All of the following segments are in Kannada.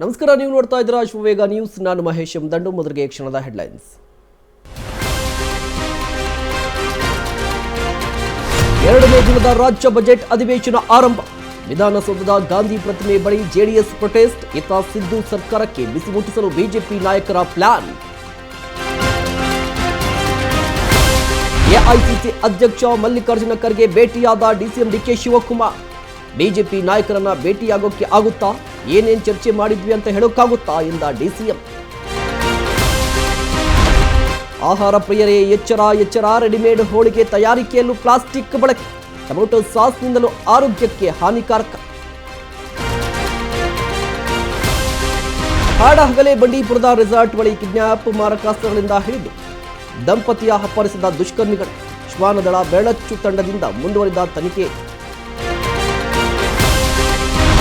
ನಮಸ್ಕಾರ, ನೀವು ನೋಡ್ತಾ ಇದ್ದೀರಾ ಶಿವವೇಗ ನ್ಯೂಸ್. ನಾನು ಮಹೇಶ್ ದಂಡು. ಮೊದಲಿಗೆ ಕ್ಷಣದ ಹೆಡ್ಲೈನ್ಸ್. 2ನೇ ದಿನದ ರಾಜ್ಯ ಬಜೆಟ್ ಅಧಿವೇಶನ ಆರಂಭ. ವಿಧಾನಸೌಧದ ಗಾಂಧಿ ಪ್ರತಿಮೆ ಬಳಿ ಜೆಡಿಎಸ್ ಪ್ರೊಟೆಸ್ಟ್. ಇತ್ತ ಸಿದ್ದು ಸರ್ಕಾರಕ್ಕೆ ಬಿಸಿ ಮುಟ್ಟಿಸಲು ಬಿಜೆಪಿ ನಾಯಕರ ಪ್ಲಾನ್. ಎಐಸಿಸಿ ಅಧ್ಯಕ್ಷ ಮಲ್ಲಿಕಾರ್ಜುನ ಖರ್ಗೆ ಭೇಟಿಯಾದ ಡಿಸಿಎಂ ಡಿಕೆ ಶಿವಕುಮಾರ್. ಬಿಜೆಪಿ ನಾಯಕರನ್ನ ಭೇಟಿಯಾಗೋಕೆ ಆಗುತ್ತಾ, ಏನೇನ್ ಚರ್ಚೆ ಮಾಡಿದ್ವಿ ಅಂತ ಹೇಳೋಕ್ಕಾಗುತ್ತಾ ಎಂದ ಡಿಸಿಎಂ. ಆಹಾರ ಪ್ರಿಯರೇ ಎಚ್ಚರ ಎಚ್ಚರ, ರೆಡಿಮೇಡ್ ಹೋಳಿಗೆ ತಯಾರಿಕೆಯಲ್ಲೂ ಪ್ಲಾಸ್ಟಿಕ್ ಬಳಕೆ. ಟೊಮೆಟೊ ಸಾಸ್ನಿಂದಲೂ ಆರೋಗ್ಯಕ್ಕೆ ಹಾನಿಕಾರಕ. ಹಾಡಹಗಲೇ ಬಂಡೀಪುರದ ರೆಸಾರ್ಟ್ ಬಳಿ ಕಿಡ್ನ್ಯಾಪ್, ಮಾರಕಾಸ್ತ್ರಗಳಿಂದ ಹಿಡಿದು ದಂಪತಿಯ ಅಪಹರಿಸಿದ ದುಷ್ಕರ್ಮಿಗಳು. ಶ್ವಾನದಳ ಬೆಳಚ್ಚು ತಂಡದಿಂದ ಮುಂದುವರಿದ ತನಿಖೆ.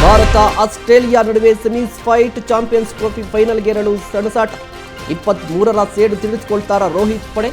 ಭಾರತ ಆಸ್ಟ್ರೇಲಿಯಾ ನಡುವೆ ಸೆಮೀಸ್ ಫೈಟ್. ಚಾಂಪಿಯನ್ಸ್ ಟ್ರೋಫಿ ಫೈನಲ್ಗೇರಲು ಸಣಸಾಟ. 23ರ ಸೇಡು ತಿಳಿದುಕೊಳ್ತಾರ ರೋಹಿತ್ ಪಡೆ.